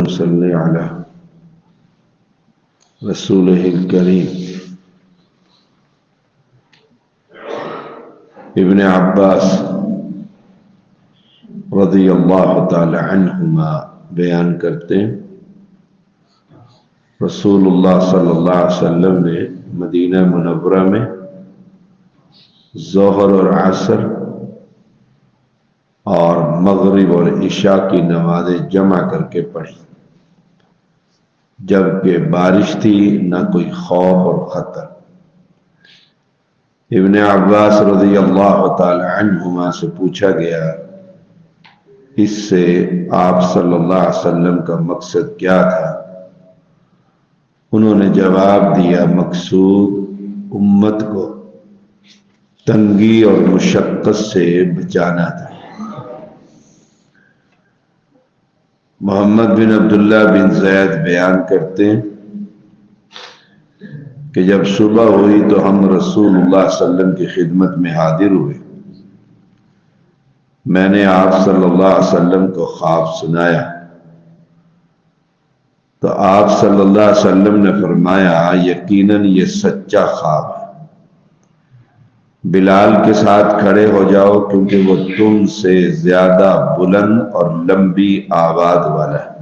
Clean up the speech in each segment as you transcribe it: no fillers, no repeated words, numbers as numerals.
صل على رسوله الكريم. ابن عباس رضی اللہ تعالی عنہما بیان کرتے ہیں رسول اللہ صلی اللہ علیہ وسلم نے مدینہ منورہ میں ظہر اور عصر اور مغرب اور عشاء کی نمازیں جمع کر کے پڑھی، جبکہ بارش تھی نہ کوئی خوف اور خطر۔ ابن عباس رضی اللہ تعالی عنہما سے پوچھا گیا اس سے آپ صلی اللہ علیہ وسلم کا مقصد کیا تھا؟ انہوں نے جواب دیا، مقصود امت کو تنگی اور مشقت سے بچانا تھا۔ محمد بن عبداللہ بن زید بیان کرتے ہیں کہ جب صبح ہوئی تو ہم رسول اللہ صلی اللہ علیہ وسلم کی خدمت میں حاضر ہوئے۔ میں نے آپ صلی اللہ علیہ وسلم کو خواب سنایا تو آپ صلی اللہ علیہ وسلم نے فرمایا، یقیناً یہ سچا خواب ہے، بلال کے ساتھ کھڑے ہو جاؤ کیونکہ وہ تم سے زیادہ بلند اور لمبی آواز والا ہے،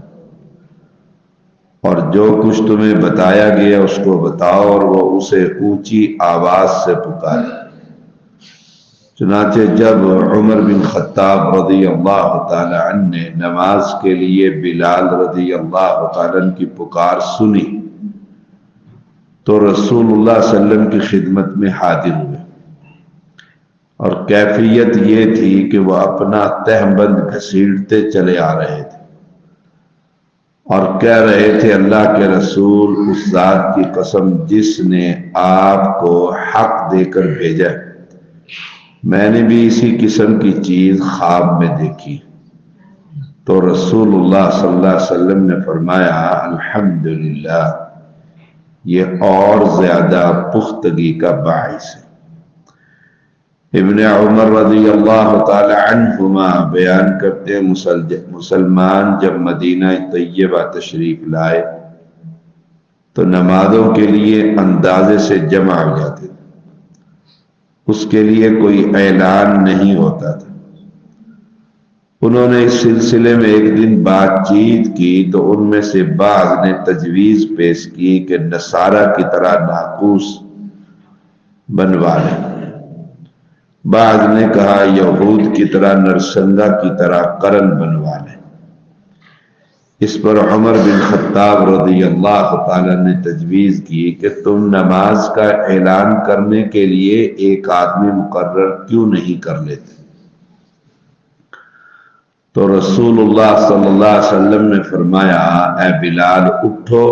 اور جو کچھ تمہیں بتایا گیا اس کو بتاؤ اور وہ اسے اونچی آواز سے پکارے۔ چنانچہ جب عمر بن خطاب رضی اللہ تعالی عنہ نے نماز کے لیے بلال رضی اللہ تعالی عنہ کی پکار سنی تو رسول اللہ صلی اللہ علیہ وسلم کی خدمت میں حاضر ہوئے، اور کیفیت یہ تھی کہ وہ اپنا تہبند گھسیٹتے چلے آ رہے تھے اور کہہ رہے تھے، اللہ کے رسول، اس ذات کی قسم جس نے آپ کو حق دے کر بھیجا، میں نے بھی اسی قسم کی چیز خواب میں دیکھی۔ تو رسول اللہ صلی اللہ علیہ وسلم نے فرمایا، الحمدللہ، یہ اور زیادہ پختگی کا باعث ہے۔ ابن عمر رضی اللہ تعالی عنہما بیان کرتے ہیں، مسلمان جب مدینہ طیبہ تشریف لائے تو نمازوں کے لیے اندازے سے جمع ہو جاتے تھے، اس کے لیے کوئی اعلان نہیں ہوتا تھا۔ انہوں نے اس سلسلے میں ایک دن بات چیت کی تو ان میں سے بعض نے تجویز پیش کی کہ نصارہ کی طرح ناقوس بنوا لیں، بعض نے کہا یہود کی طرح نرسنگا کی طرح قرن بنوا لیں۔ اس پر عمر بن خطاب رضی اللہ تعالیٰ نے تجویز کی کہ تم نماز کا اعلان کرنے کے لیے ایک آدمی مقرر کیوں نہیں کر لیتے؟ تو رسول اللہ صلی اللہ علیہ وسلم نے فرمایا، اے بلال، اٹھو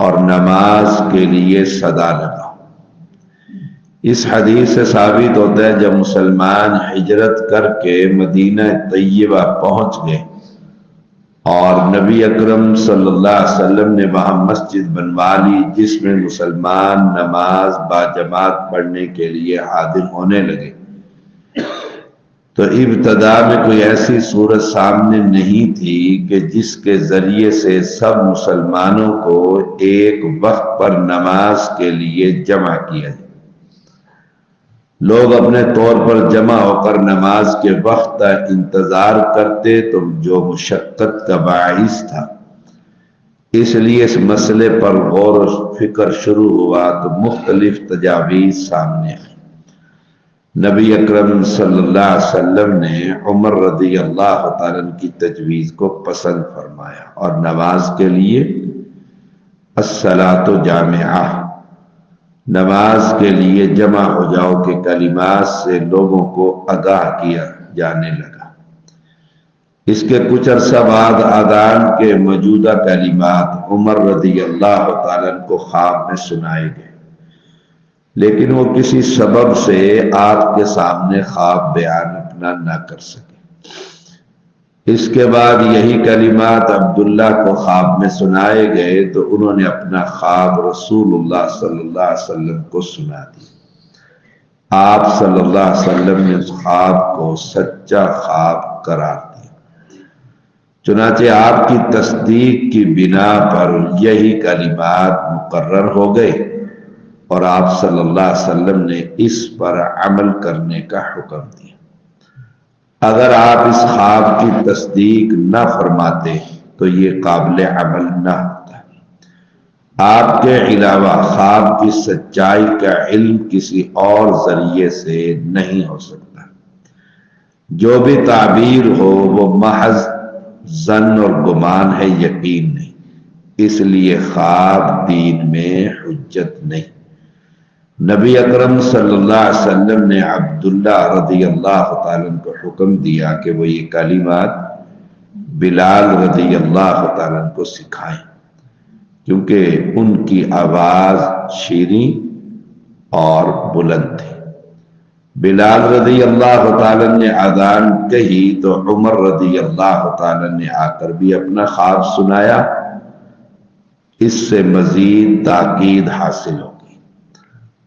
اور نماز کے لیے صدا لگاؤ۔ اس حدیث سے ثابت ہوتا ہے جب مسلمان ہجرت کر کے مدینہ طیبہ پہنچ گئے اور نبی اکرم صلی اللہ علیہ وسلم نے وہاں مسجد بنوا لی جس میں مسلمان نماز باجماعت پڑھنے کے لیے حاضر ہونے لگے، تو ابتدا میں کوئی ایسی صورت سامنے نہیں تھی کہ جس کے ذریعے سے سب مسلمانوں کو ایک وقت پر نماز کے لیے جمع کیا جائے۔ لوگ اپنے طور پر جمع ہو کر نماز کے وقت کا انتظار کرتے تو جو مشقت کا باعث تھا، اس لیے اس مسئلے پر غور و فکر شروع ہوا تو مختلف تجاویز سامنے آئی۔ نبی اکرم صلی اللہ علیہ وسلم نے عمر رضی اللہ تعالیٰ عنہ کی تجویز کو پسند فرمایا اور نماز کے لیے الصلاۃ جامعہ، نماز کے لیے جمع ہو جاؤ کے کلمات سے لوگوں کو آگاہ کیا جانے لگا۔ اس کے کچھ عرصہ بعد اذان کے موجودہ کلمات عمر رضی اللہ تعالیٰ عنہ کو خواب میں سنائے گئے، لیکن وہ کسی سبب سے آپ کے سامنے خواب بیان اپنا نہ کر سکے۔ اس کے بعد یہی کلمات عبداللہ کو خواب میں سنائے گئے تو انہوں نے اپنا خواب رسول اللہ صلی اللہ علیہ وسلم کو سنا دیا۔ آپ صلی اللہ علیہ وسلم نے اس خواب کو سچا خواب قرار دیا۔ چنانچہ آپ کی تصدیق کی بنا پر یہی کلمات مقرر ہو گئے اور آپ صلی اللہ علیہ وسلم نے اس پر عمل کرنے کا حکم دیا۔ اگر آپ اس خواب کی تصدیق نہ فرماتے تو یہ قابل عمل نہ ہوتا۔ آپ کے علاوہ خواب کی سچائی کا علم کسی اور ذریعے سے نہیں ہو سکتا۔ جو بھی تعبیر ہو وہ محض ظن اور گمان ہے، یقین نہیں، اس لیے خواب دین میں حجت نہیں۔ نبی اکرم صلی اللہ علیہ وسلم نے عبداللہ رضی اللہ تعالیٰ عنہ کو حکم دیا کہ وہ یہ کلمات بلال رضی اللہ تعالیٰ عنہ کو سکھائیں، کیونکہ ان کی آواز شیریں اور بلند تھی۔ بلال رضی اللہ تعالیٰ نے اذان کہی تو عمر رضی اللہ تعالیٰ نے آ کر بھی اپنا خواب سنایا۔ اس سے مزید تاکید حاصل ہوگی۔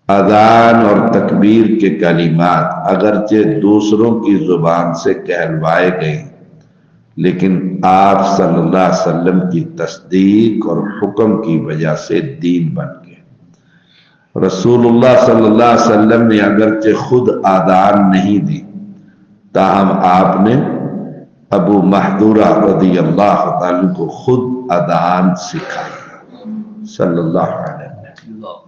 اذان اور تکبیر کے کلمات اگرچہ دوسروں کی زبان سے کہلوائے گئے، لیکن آپ صلی اللہ علیہ وسلم کی تصدیق اور حکم کی وجہ سے دین بن گئے۔ رسول اللہ صلی اللہ علیہ وسلم نے اگرچہ خود اذان نہیں دی، تاہم آپ نے ابو محذورہ رضی اللہ تعالیٰ کو خود اذان سکھائی صلی اللہ علیہ وسلم۔